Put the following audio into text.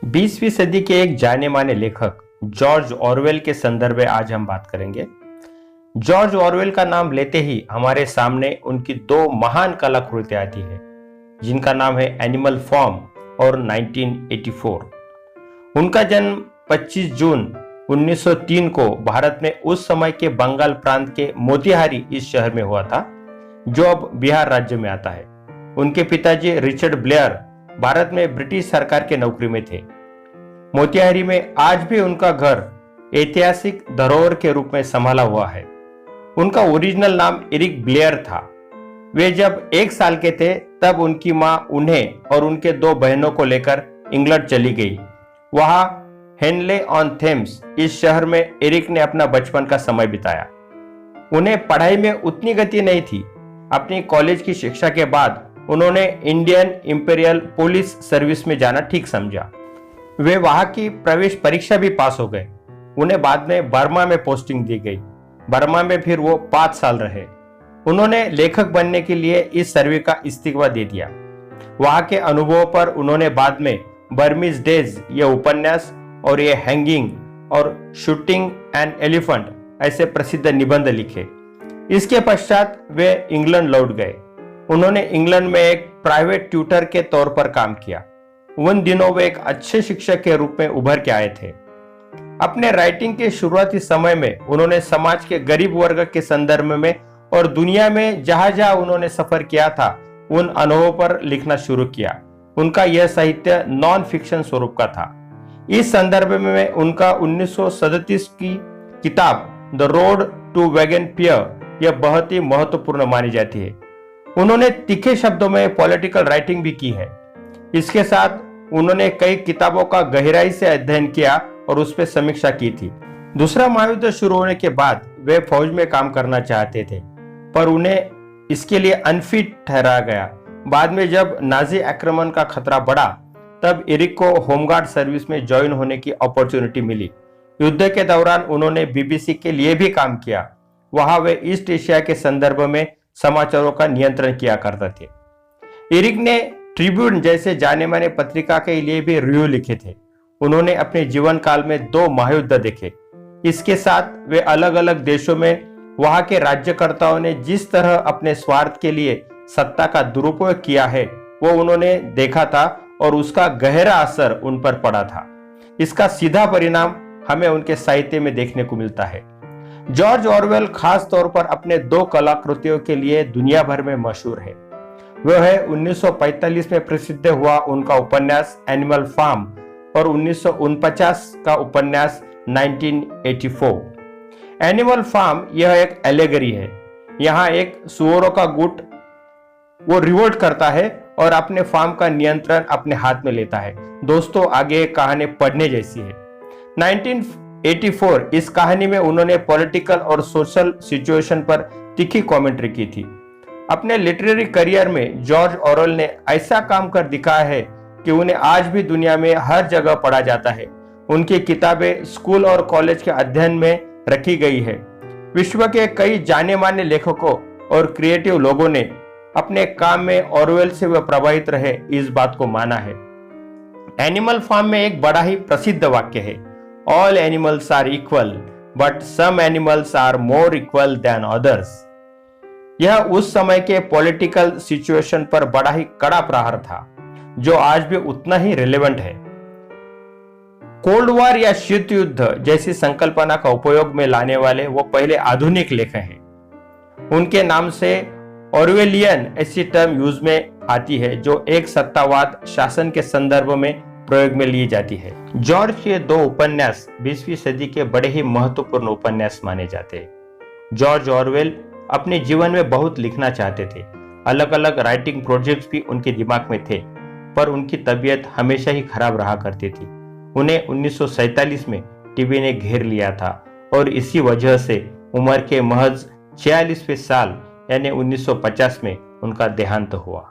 20वीं सदी के एक जाने माने लेखक जॉर्ज ऑरवेल के संदर्भ में आज हम बात करेंगे। जॉर्ज ऑरवेल का नाम लेते ही हमारे सामने उनकी दो महान कलाकृतियां आती है, जिनका नाम है एनिमल फार्म और 1984। उनका जन्म 25 जून 1903 को भारत में उस समय के बंगाल प्रांत के मोतिहारी इस शहर में हुआ था, जो अब बिहार राज्य में आता है। उनके पिताजी रिचर्ड ब्लेयर भारत में ब्रिटिश सरकार के नौकरी में थे। मोतिहारी में आज भी उनका घर ऐतिहासिक धरोहर के रूप में संभाला हुआ है। उनका ओरिजिनल नाम एरिक ब्लेयर था। वे जब 1 साल के थे तब उनकी मां उन्हें और उनके 2 बहनों को लेकर इंग्लैंड चली गई। वहां हेनले ऑन थेम्स इस शहर में एरिक ने अपना बचपन का समय बिताया। उन्हें पढ़ाई में उतनी गति नहीं थी। अपनी कॉलेज की शिक्षा के बाद उन्होंने इंडियन इंपीरियल पुलिस सर्विस में जाना ठीक समझा। वे वहां की प्रवेश परीक्षा भी पास हो गए। उन्हें बाद में बर्मा में पोस्टिंग दी गई। बर्मा में फिर वो 5 साल रहे। उन्होंने लेखक बनने के लिए इस सर्वे का इस्तीफा दे दिया। वहां के अनुभवों पर उन्होंने बाद में बर्मीज डेज ये उपन्यास और ये हैंगिंग और शूटिंग एन एलिफेंट ऐसे प्रसिद्ध निबंध लिखे। इसके पश्चात वे इंग्लैंड लौट गए। उन्होंने इंग्लैंड में एक प्राइवेट ट्यूटर के तौर पर काम किया। उन दिनों वे एक अच्छे शिक्षक के रूप में उभर के आए थे। अपने राइटिंग के शुरुआती समय में उन्होंने समाज के गरीब वर्ग के संदर्भ में और दुनिया में जहां जहां उन्होंने सफर किया था उन अनुभवों पर लिखना शुरू किया। उनका यह साहित्य नॉन फिक्शन स्वरूप का था। इस संदर्भ में उनका 1937 की किताब द रोड टू वैगनपियर यह बहुत ही महत्वपूर्ण मानी जाती है। उन्होंने तीखे शब्दों में पॉलिटिकल राइटिंग भी की है। इसके साथ उन्होंने कई किताबों का गहराई से अध्ययन किया और उस पर समीक्षा की थी। दूसरा महायुद्ध शुरू होने के बाद वे फौज में काम करना चाहते थे, पर उन्हें इसके लिए अनफिट ठहराया गया। बाद में जब नाजी आक्रमण का खतरा बढ़ा तब एरिक को होमगार्ड सर्विस में ज्वाइन होने की अपॉर्चुनिटी मिली। युद्ध के दौरान उन्होंने बीबीसी के लिए भी काम किया। वहां वे ईस्ट एशिया के संदर्भ में समाचारों का नियंत्रण किया करते थे। एरिक ने ट्रिब्यून जैसे जाने माने पत्रिका के लिए भी रिव्यू लिखे थे। उन्होंने अपने जीवन काल में 2 महायुद्ध देखे। इसके साथ वे अलग अलग देशों में वहां के राज्यकर्ताओं ने जिस तरह अपने स्वार्थ के लिए सत्ता का दुरुपयोग किया है वो उन्होंने देखा था और उसका गहरा असर उन पर पड़ा था। इसका सीधा परिणाम हमें उनके साहित्य में देखने को मिलता है। जॉर्ज ऑरवेल खास तौर पर अपने 2 कलाकृतियों के लिए दुनिया भर में मशहूर है। वह है 1945 में प्रसिद्ध हुआ उनका उपन्यास एनिमल फार्म और 1949 का उपन्यास 1984। एनिमल फार्म यह एक एलेगरी है। यहाँ एक सुअरों का गुट वो रिवोल्ट करता है और अपने फार्म का नियंत्रण अपने हाथ में लेता है। दोस्तों, आगे कहानी पढ़ने जैसी है। 1984 इस कहानी में उन्होंने पॉलिटिकल और सोशल सिचुएशन पर तीखी कमेंट्री की थी। अपने लिटरेरी करियर में जॉर्ज ऑरवेल ने ऐसा काम कर दिखाया है कि उन्हें आज भी दुनिया में हर जगह पढ़ा जाता है। उनकी किताबें स्कूल और कॉलेज के अध्ययन में रखी गई है। विश्व के कई जाने माने लेखकों और क्रिएटिव लोगों ने अपने काम में ऑरवेल से वे प्रभावित रहे, इस बात को माना है। एनिमल फार्म में एक बड़ा ही प्रसिद्ध वाक्य है, all animals are equal but some animals are more equal than others. यह उस समय के पॉलिटिकल सिचुएशन पर बड़ा ही कड़ा प्रहार था, जो आज भी उतना ही रिलेवेंट है। कोल्ड वॉर या शीत युद्ध जैसी संकल्पना का उपयोग में लाने वाले वो पहले आधुनिक लेखक हैं। उनके नाम से ऑरवेलियन ऐसी टर्म यूज में आती है जो एक सत्तावाद शासन के संदर्भ में प्रयोग में ली जाती है। जॉर्ज के 2 उपन्यास 20वीं सदी के बड़े ही महत्वपूर्ण उपन्यास माने जाते हैं। जॉर्ज ऑरवेल अपने जीवन में बहुत लिखना चाहते थे। अलग अलग राइटिंग प्रोजेक्ट्स भी उनके दिमाग में थे, पर उनकी तबीयत हमेशा ही खराब रहा करती थी। उन्हें 1947 में टीबी ने घेर लिया था और इसी वजह से उम्र के महज 46वें साल यानी 1950 में उनका देहांत हुआ।